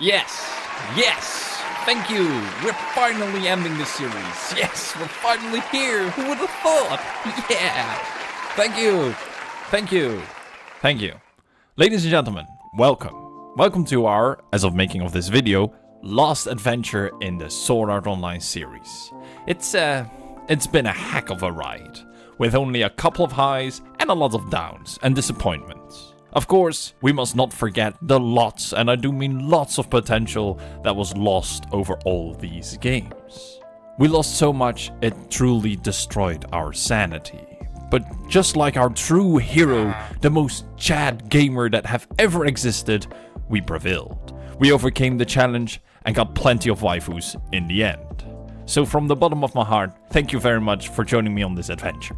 Yes, yes, thank you. We're finally ending this series. Yes, we're finally here. Who would have thought? Yeah. Thank you. Thank you. Thank you. Ladies and gentlemen, welcome. Welcome to our, as of making of this video, last adventure in the Sword Art Online series. It's been a heck of a ride, with only a couple of highs and a lot of downs and disappointments. Of course, we must not forget the lots, and I do mean lots of potential that was lost over all these games. We lost so much, it truly destroyed our sanity. But just like our true hero, the most Chad gamer that have ever existed, we prevailed. We overcame the challenge and got plenty of waifus in the end. So from the bottom of my heart, thank you very much for joining me on this adventure.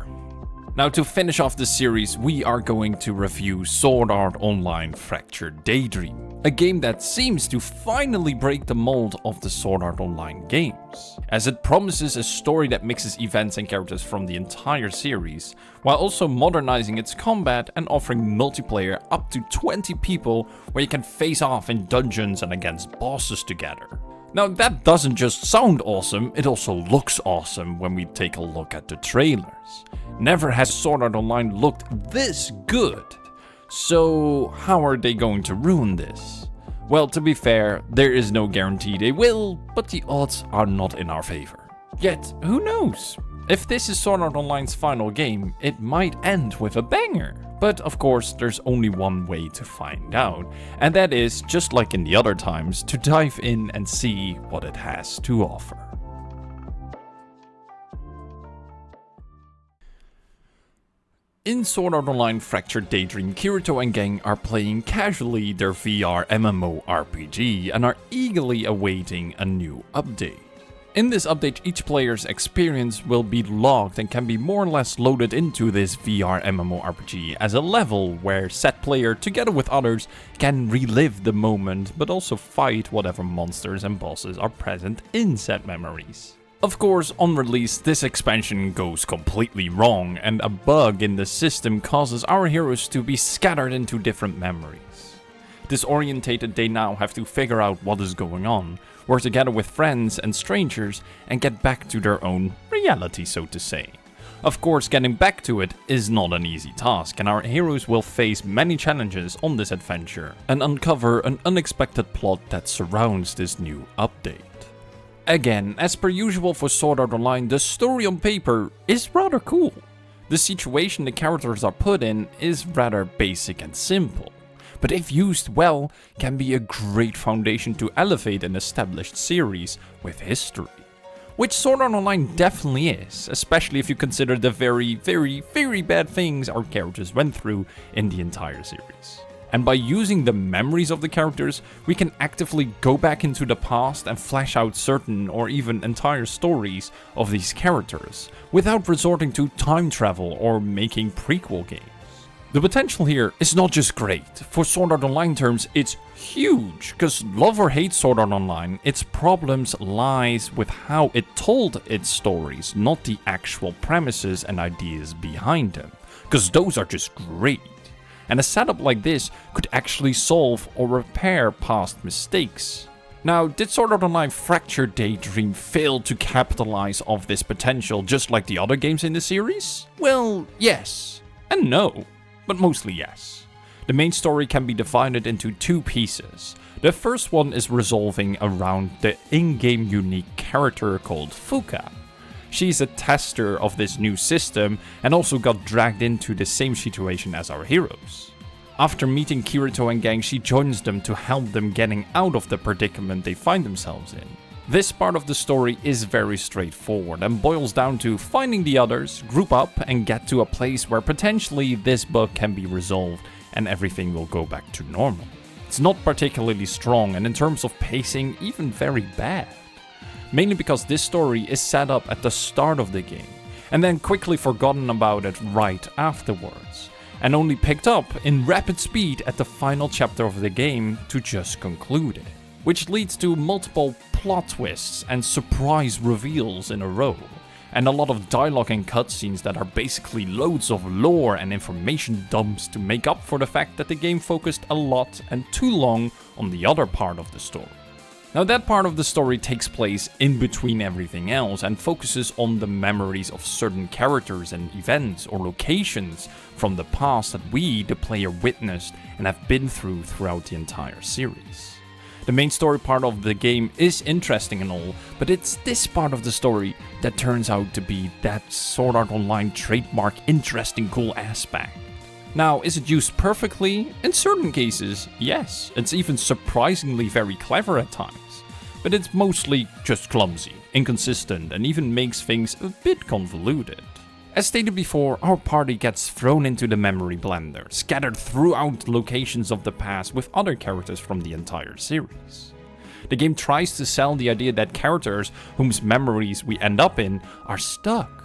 Now, to finish off this series, we are going to review Sword Art Online Fractured Daydream, a game that seems to finally break the mold of the Sword Art Online games, as it promises a story that mixes events and characters from the entire series, while also modernizing its combat and offering multiplayer up to 20 people where you can face off in dungeons and against bosses together. Now, that doesn't just sound awesome, it also looks awesome when we take a look at the trailers. Never has Sword Art Online looked this good. So, how are they going to ruin this? Well, to be fair, there is no guarantee they will, but the odds are not in our favor. Yet, who knows? If this is Sword Art Online's final game, it might end with a banger. But of course, there's only one way to find out, and that is, just like in the other times, to dive in and see what it has to offer. In Sword Art Online Fractured Daydream, Kirito and gang are playing casually their VR MMORPG and are eagerly awaiting a new update. In this update, each player's experience will be logged and can be more or less loaded into this VR MMORPG as a level where said player, together with others, can relive the moment but also fight whatever monsters and bosses are present in said memories. Of course, on release, this expansion goes completely wrong, and a bug in the system causes our heroes to be scattered into different memories. Disorientated, they now have to figure out what is going on, work together with friends and strangers, and get back to their own reality, so to say. Of course, getting back to it is not an easy task, and our heroes will face many challenges on this adventure, and uncover an unexpected plot that surrounds this new update. Again, as per usual for Sword Art Online, the story on paper is rather cool. The situation the characters are put in is rather basic and simple, but if used well, can be a great foundation to elevate an established series with history. Which Sword Art Online definitely is, especially if you consider the very, very, very bad things our characters went through in the entire series. And by using the memories of the characters, we can actively go back into the past and flesh out certain or even entire stories of these characters, without resorting to time travel or making prequel games. The potential here is not just great. For Sword Art Online terms, it's huge, because love or hate Sword Art Online, its problems lies with how it told its stories, not the actual premises and ideas behind them, because those are just great. And a setup like this could actually solve or repair past mistakes. Now, did Sword Art Online Fractured Daydream fail to capitalize off this potential just like the other games in the series? Well, yes and no, but mostly yes. The main story can be divided into two pieces. The first one is resolving around the in-game unique character called Fuka. She's a tester of this new system and also got dragged into the same situation as our heroes. After meeting Kirito and gang, she joins them to help them getting out of the predicament they find themselves in. This part of the story is very straightforward and boils down to finding the others, group up, and get to a place where potentially this bug can be resolved and everything will go back to normal. It's not particularly strong, and in terms of pacing, even very bad. Mainly because this story is set up at the start of the game, and then quickly forgotten about it right afterwards, and only picked up in rapid speed at the final chapter of the game to just conclude it, which leads to multiple plot twists and surprise reveals in a row, and a lot of dialogue and cutscenes that are basically loads of lore and information dumps to make up for the fact that the game focused a lot and too long on the other part of the story. Now that part of the story takes place in between everything else and focuses on the memories of certain characters and events or locations from the past that we, the player, witnessed and have been through throughout the entire series. The main story part of the game is interesting and all, but it's this part of the story that turns out to be that Sword Art Online trademark interesting cool aspect. Now, is it used perfectly? In certain cases, yes. It's even surprisingly very clever at times. But it's mostly just clumsy, inconsistent, and even makes things a bit convoluted. As stated before, our party gets thrown into the memory blender, scattered throughout locations of the past with other characters from the entire series. The game tries to sell the idea that characters whose memories we end up in are stuck,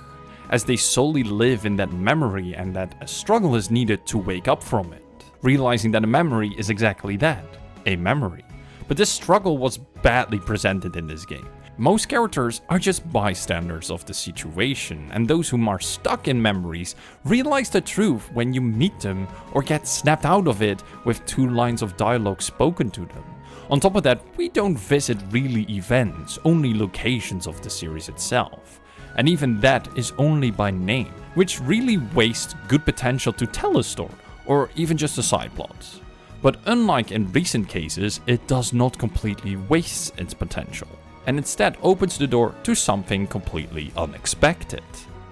as they solely live in that memory and that a struggle is needed to wake up from it, realizing that a memory is exactly that, a memory. But this struggle was badly presented in this game. Most characters are just bystanders of the situation, and those whom are stuck in memories realize the truth when you meet them or get snapped out of it with 2 lines of dialogue spoken to them. On top of that, we don't visit really events, only locations of the series itself. And even that is only by name, which really wastes good potential to tell a story, or even just a side plot. But unlike in recent cases, it does not completely waste its potential, and instead opens the door to something completely unexpected.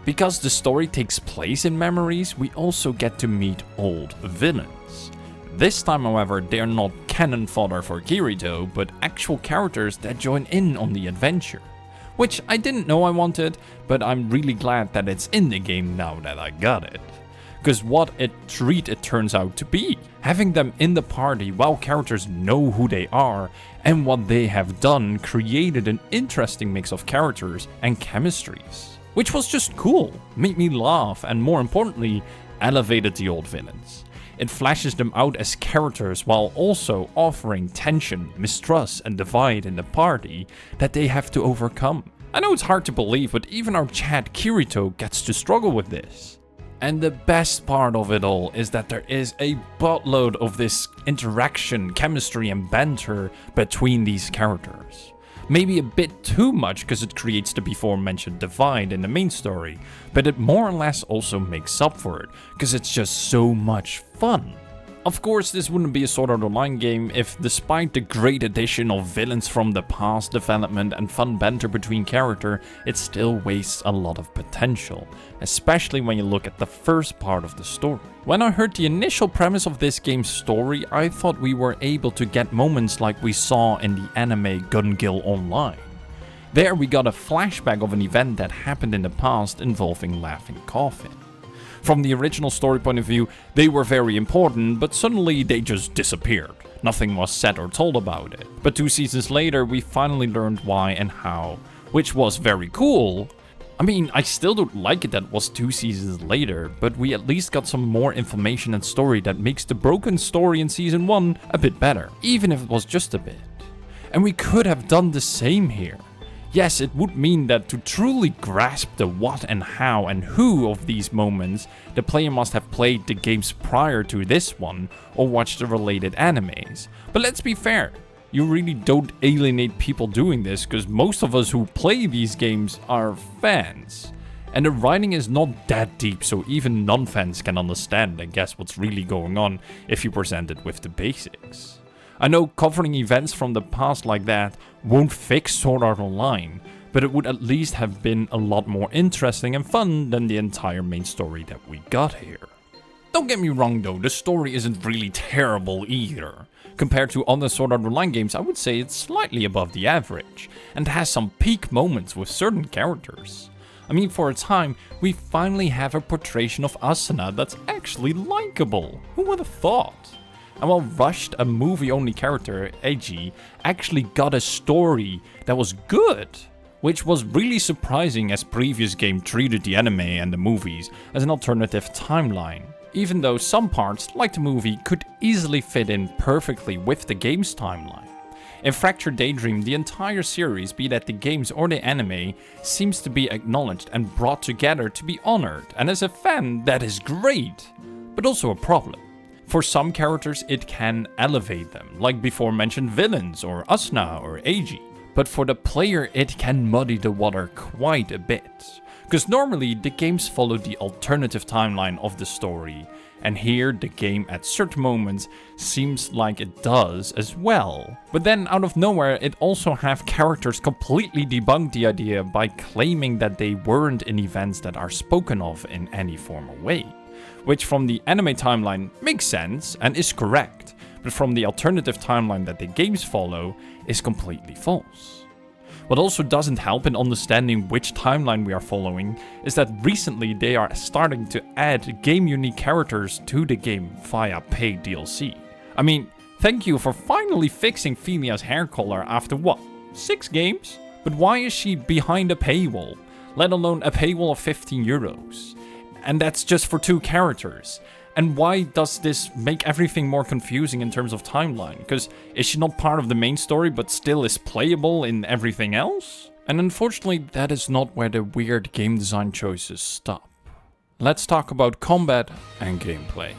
Because the story takes place in memories, we also get to meet old villains. This time, however, they are not cannon fodder for Kirito, but actual characters that join in on the adventure. Which I didn't know I wanted, but I'm really glad that it's in the game now that I got it. Because what a treat it turns out to be, having them in the party while characters know who they are and what they have done created an interesting mix of characters and chemistries. Which was just cool, made me laugh, and more importantly, elevated the old villains. It flashes them out as characters while also offering tension, mistrust, and divide in the party that they have to overcome. I know it's hard to believe, but even our Chad Kirito gets to struggle with this. And the best part of it all is that there is a buttload of this interaction, chemistry, and banter between these characters. Maybe a bit too much because it creates the before mentioned divide in the main story, but it more or less also makes up for it, because it's just so much fun. Of course, this wouldn't be a Sword Art Online game if, despite the great addition of villains from the past development and fun banter between characters, it still wastes a lot of potential, especially when you look at the first part of the story. When I heard the initial premise of this game's story, I thought we were able to get moments like we saw in the anime Gun Gale Online. There we got a flashback of an event that happened in the past involving Laughing Coffin. From the original story point of view, they were very important, but suddenly they just disappeared. Nothing was said or told about it. But 2 seasons later, we finally learned why and how, which was very cool. I mean, I still don't like it that it was 2 seasons later, but we at least got some more information and story that makes the broken story in season 1 a bit better, even if it was just a bit. And we could have done the same here. Yes, it would mean that to truly grasp the what and how and who of these moments, the player must have played the games prior to this one or watched the related animes. But let's be fair, you really don't alienate people doing this because most of us who play these games are fans. And the writing is not that deep, so even non-fans can understand and guess what's really going on if you present it with the basics. I know covering events from the past like that won't fix Sword Art Online, but it would at least have been a lot more interesting and fun than the entire main story that we got here. Don't get me wrong though, the story isn't really terrible either. Compared to other Sword Art Online games, I would say it's slightly above the average, and has some peak moments with certain characters. I mean, for a time, we finally have a portrayal of Asuna that's actually likable. Who would have thought? And while Rushed, a movie-only character, Eiji, actually got a story that was good, which was really surprising as previous game treated the anime and the movies as an alternative timeline. Even though some parts, like the movie, could easily fit in perfectly with the game's timeline. In Fractured Daydream, the entire series, be that the games or the anime, seems to be acknowledged and brought together to be honored, and as a fan, that is great, but also a problem. For some characters, it can elevate them, like before mentioned villains or Asuna or Eiji. But for the player, it can muddy the water quite a bit. Because normally, the games follow the alternative timeline of the story, and here the game at certain moments seems like it does as well. But then out of nowhere, it also have characters completely debunk the idea by claiming that they weren't in events that are spoken of in any formal way. Which from the anime timeline makes sense and is correct, but from the alternative timeline that the games follow is completely false. What also doesn't help in understanding which timeline we are following is that recently they are starting to add game-unique characters to the game via paid DLC. I mean, thank you for finally fixing Phemia's hair color after what, 6 games? But why is she behind a paywall, let alone a paywall of €15? And that's just for 2 characters. And why does this make everything more confusing in terms of timeline? Because is she not part of the main story but still is playable in everything else? And unfortunately, that is not where the weird game design choices stop. Let's talk about combat and gameplay.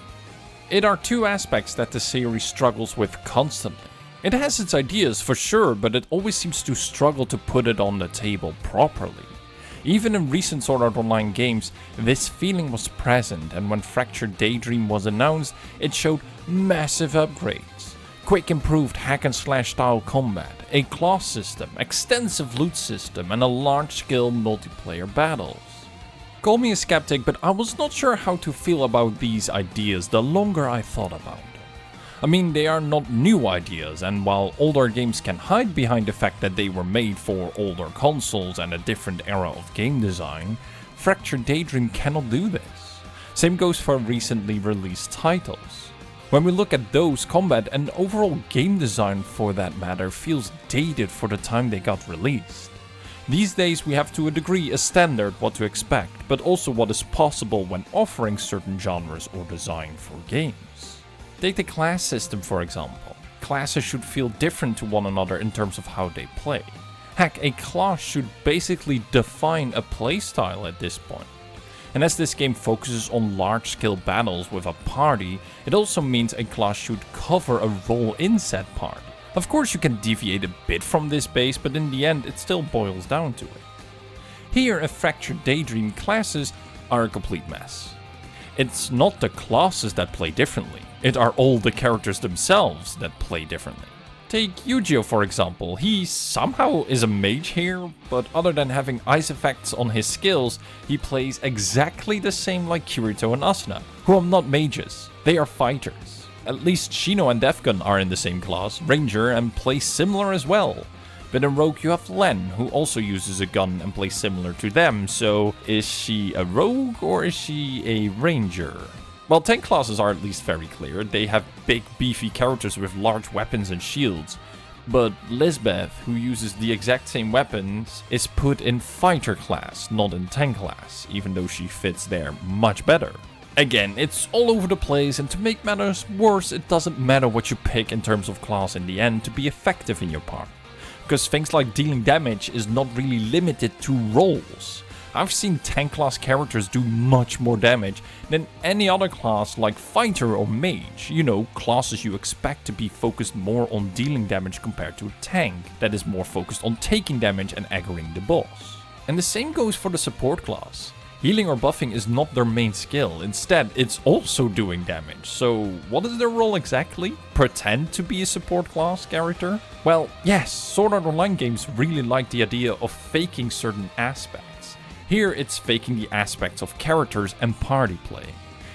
It are 2 aspects that the series struggles with constantly. It has its ideas for sure, but it always seems to struggle to put it on the table properly. Even in recent Sword Art Online games, this feeling was present, and when Fractured Daydream was announced, it showed massive upgrades. Quick improved hack and slash style combat, a class system, extensive loot system, and a large-scale multiplayer battles. Call me a skeptic, but I was not sure how to feel about these ideas the longer I thought about them. I mean, they are not new ideas, and while older games can hide behind the fact that they were made for older consoles and a different era of game design, Fractured Daydream cannot do this. Same goes for recently released titles. When we look at those, combat and overall game design for that matter feels dated for the time they got released. These days we have to a degree a standard what to expect, but also what is possible when offering certain genres or design for games. Take the class system for example. Classes should feel different to one another in terms of how they play. Heck, a class should basically define a playstyle at this point. And as this game focuses on large-scale battles with a party, it also means a class should cover a role in said party. Of course you can deviate a bit from this base, but in the end it still boils down to it. Here in Fractured Daydream, classes are a complete mess. It's not the classes that play differently, it are all the characters themselves that play differently. Take Yujiro for example, he somehow is a mage here, but other than having ice effects on his skills, he plays exactly the same like Kirito and Asuna, who are not mages, they are fighters. At least Shino and Defgun are in the same class, Ranger, and play similar as well. But in Rogue you have Len, who also uses a gun and plays similar to them, so is she a Rogue or is she a Ranger? Well, tank classes are at least very clear, they have big beefy characters with large weapons and shields. But Lisbeth, who uses the exact same weapons, is put in fighter class, not in tank class, even though she fits there much better. Again, it's all over the place, and to make matters worse, it doesn't matter what you pick in terms of class in the end to be effective in your part. Because things like dealing damage is not really limited to rolls. I've seen tank class characters do much more damage than any other class like fighter or mage, you know, classes you expect to be focused more on dealing damage compared to a tank that is more focused on taking damage and aggroing the boss. And the same goes for the support class. Healing or buffing is not their main skill, instead it's also doing damage, so what is their role exactly? Pretend to be a support class character? Well, yes, Sword Art Online games really like the idea of faking certain aspects. Here it's faking the aspects of characters and party play.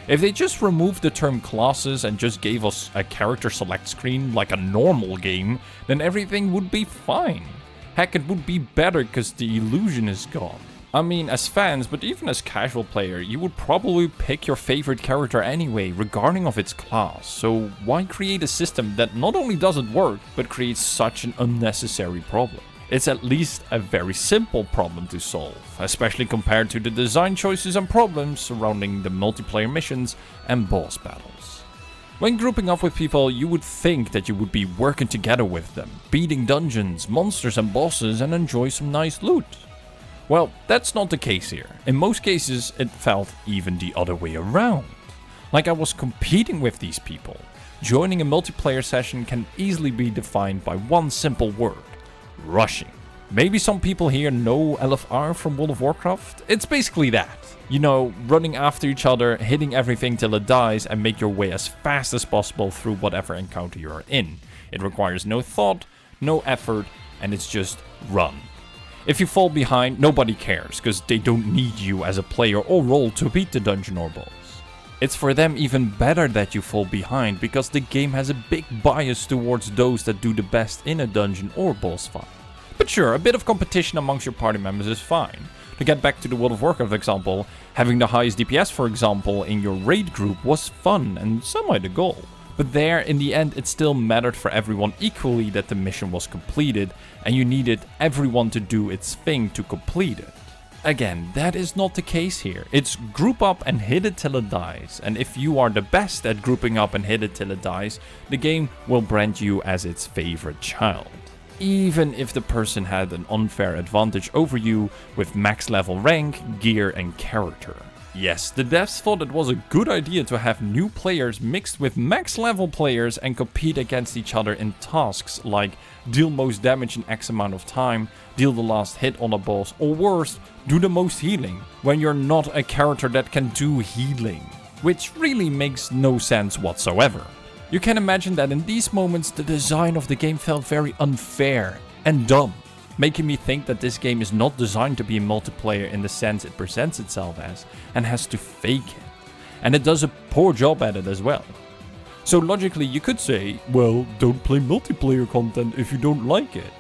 If they just removed the term classes and just gave us a character select screen like a normal game, then everything would be fine. Heck, it would be better because the illusion is gone. I mean, as fans, but even as casual player, you would probably pick your favorite character anyway, regarding of its class, so why create a system that not only doesn't work, but creates such an unnecessary problem? It's at least a very simple problem to solve, especially compared to the design choices and problems surrounding the multiplayer missions and boss battles. When grouping up with people, you would think that you would be working together with them, beating dungeons, monsters and bosses, and enjoy some nice loot. Well, that's not the case here. In most cases, it felt even the other way around. Like I was competing with these people. Joining a multiplayer session can easily be defined by one simple word: rushing. Maybe some people here know LFR from World of Warcraft? It's basically that. You know, running after each other, hitting everything till it dies, and make your way as fast as possible through whatever encounter you are in. It requires no thought, no effort, and it's just run. If you fall behind, nobody cares, because they don't need you as a player or role to beat the dungeon or boss. It's for them even better that you fall behind, because the game has a big bias towards those that do the best in a dungeon or boss fight. But sure, a bit of competition amongst your party members is fine. To get back to the World of Warcraft example, having the highest DPS, for example, in your raid group was fun and somewhat the goal. But there, in the end, it still mattered for everyone equally that the mission was completed, and you needed everyone to do its thing to complete it. Again, that is not the case here. It's group up and hit it till it dies, and if you are the best at grouping up and hit it till it dies, the game will brand you as its favorite child. Even if the person had an unfair advantage over you with max level rank, gear and character. Yes, the devs thought it was a good idea to have new players mixed with max level players and compete against each other in tasks like deal most damage in X amount of time, deal the last hit on a boss, or worse, do the most healing, when you're not a character that can do healing. Which really makes no sense whatsoever. You can imagine that in these moments the design of the game felt very unfair and dumb, making me think that this game is not designed to be a multiplayer in the sense it presents itself as, and has to fake it. And it does a poor job at it as well. So logically you could say, well, don't play multiplayer content if you don't like it.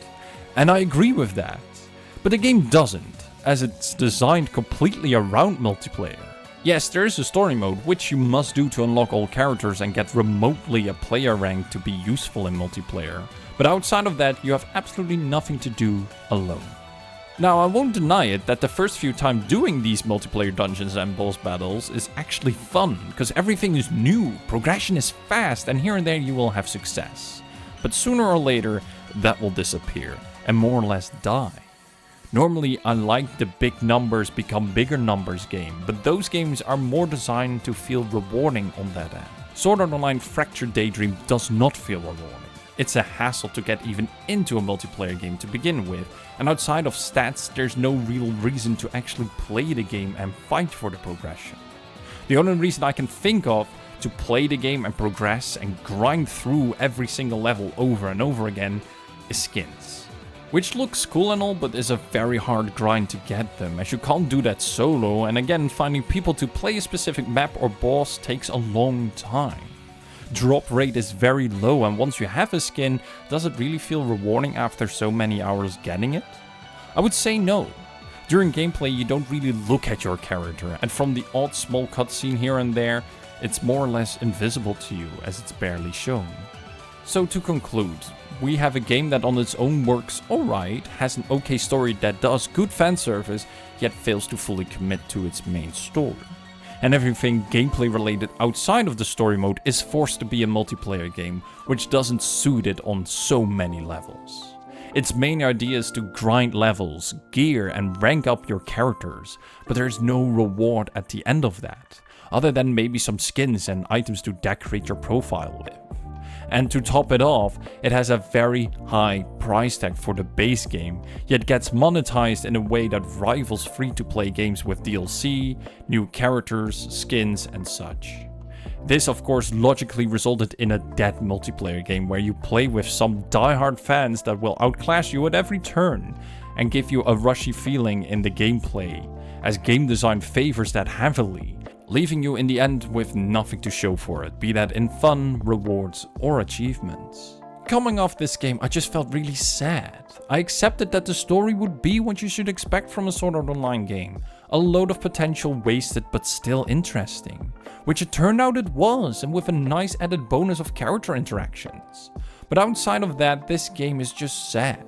And I agree with that. But the game doesn't, as it's designed completely around multiplayer. Yes, there is a story mode, which you must do to unlock all characters and get remotely a player rank to be useful in multiplayer. But outside of that, you have absolutely nothing to do alone. Now, I won't deny it that the first few times doing these multiplayer dungeons and boss battles is actually fun, because everything is new, progression is fast, and here and there you will have success. But sooner or later, that will disappear, and more or less die. Normally, I like the big numbers become bigger numbers game, but those games are more designed to feel rewarding on that end. Sword Art Online Fractured Daydream does not feel rewarding. It's a hassle to get even into a multiplayer game to begin with, and outside of stats, there's no real reason to actually play the game and fight for the progression. The only reason I can think of to play the game and progress and grind through every single level over and over again is skins. Which looks cool and all, but is a very hard grind to get them, as you can't do that solo, and again, finding people to play a specific map or boss takes a long time. Drop rate is very low, and once you have a skin, does it really feel rewarding after so many hours getting it? I would say no. During gameplay, you don't really look at your character, and from the odd small cutscene here and there, it's more or less invisible to you, as it's barely shown. So to conclude, we have a game that on its own works alright, has an okay story that does good fan service, yet fails to fully commit to its main story. And everything gameplay related outside of the story mode is forced to be a multiplayer game, which doesn't suit it on so many levels. Its main idea is to grind levels, gear and rank up your characters, but there's no reward at the end of that, other than maybe some skins and items to decorate your profile with. And to top it off, it has a very high price tag for the base game, yet gets monetized in a way that rivals free-to-play games with DLC, new characters, skins and such. This of course logically resulted in a dead multiplayer game where you play with some diehard fans that will outclass you at every turn and give you a rushy feeling in the gameplay, as game design favors that heavily, leaving you in the end with nothing to show for it, be that in fun, rewards, or achievements. Coming off this game, I just felt really sad. I accepted that the story would be what you should expect from a Sword Art Online game. A load of potential wasted but still interesting. Which it turned out it was, and with a nice added bonus of character interactions. But outside of that, this game is just sad.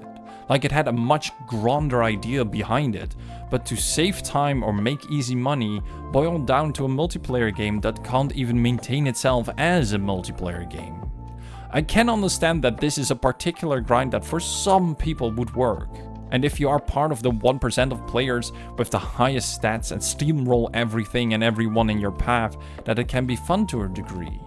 like it had a much grander idea behind it, but to save time or make easy money boiled down to a multiplayer game that can't even maintain itself as a multiplayer game. I can understand that this is a particular grind that for some people would work. And if you are part of the 1% of players with the highest stats and steamroll everything and everyone in your path, that it can be fun to a degree.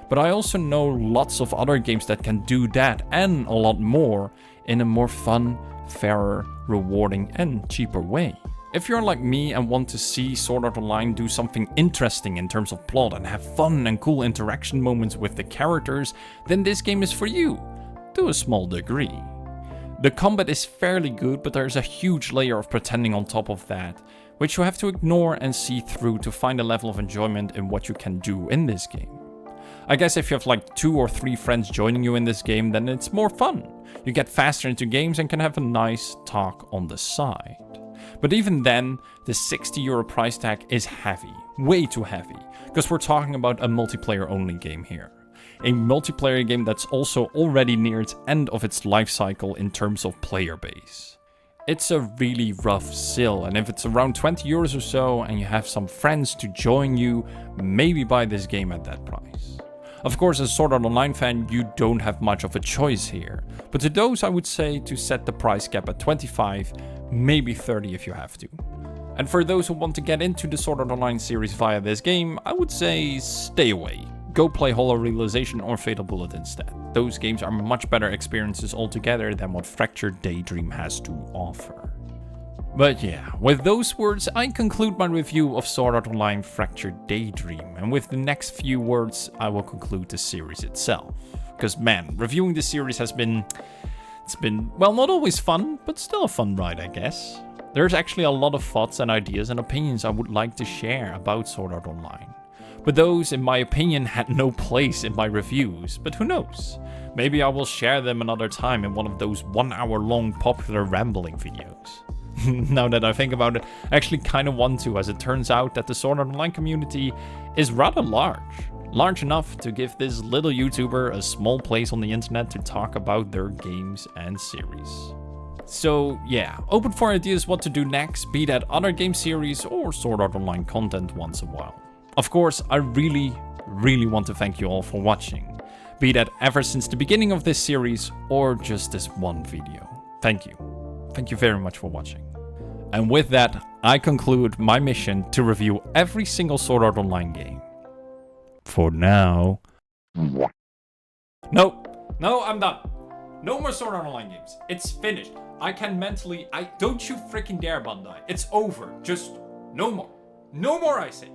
But I also know lots of other games that can do that and a lot more in a more fun, fairer, rewarding and cheaper way. If you're like me and want to see Sword Art Online do something interesting in terms of plot and have fun and cool interaction moments with the characters, then this game is for you, to a small degree. The combat is fairly good, but there's a huge layer of pretending on top of that, which you have to ignore and see through to find a level of enjoyment in what you can do in this game. I guess if you have like 2 or 3 friends joining you in this game, then it's more fun. You get faster into games and can have a nice talk on the side. But even then, the €60 price tag is heavy, way too heavy, because we're talking about a multiplayer only game here. A multiplayer game that's also already near its end of its life cycle in terms of player base. It's a really rough sell, and if it's around €20 or so and you have some friends to join you, maybe buy this game at that price. Of course, as a Sword Art Online fan, you don't have much of a choice here, but to those I would say to set the price cap at 25, maybe 30 if you have to. And for those who want to get into the Sword Art Online series via this game, I would say stay away. Go play Hollow Realization or Fatal Bullet instead. Those games are much better experiences altogether than what Fractured Daydream has to offer. But yeah, with those words, I conclude my review of Sword Art Online Fractured Daydream, and with the next few words, I will conclude the series itself. Because man, reviewing this series has been... It's been, well, not always fun, but still a fun ride, I guess. There's actually a lot of thoughts and ideas and opinions I would like to share about Sword Art Online. But those, in my opinion, had no place in my reviews, but who knows? Maybe I will share them another time in one of those 1 hour long popular rambling videos. Now that I think about it, I actually kind of want to, as it turns out that the Sword Art Online community is rather large. Large enough to give this little YouTuber a small place on the internet to talk about their games and series. So yeah, open for ideas what to do next, be that other game series or Sword Art Online content once in a while. Of course, I really want to thank you all for watching, be that ever since the beginning of this series or just this one video. Thank you. Thank you very much for watching. And with that, I conclude my mission to review every single Sword Art Online game. For now. No, I'm done. No more Sword Art Online games. It's finished. I can mentally... Don't you freaking dare, Bandai. It's over. Just no more. No more, I say.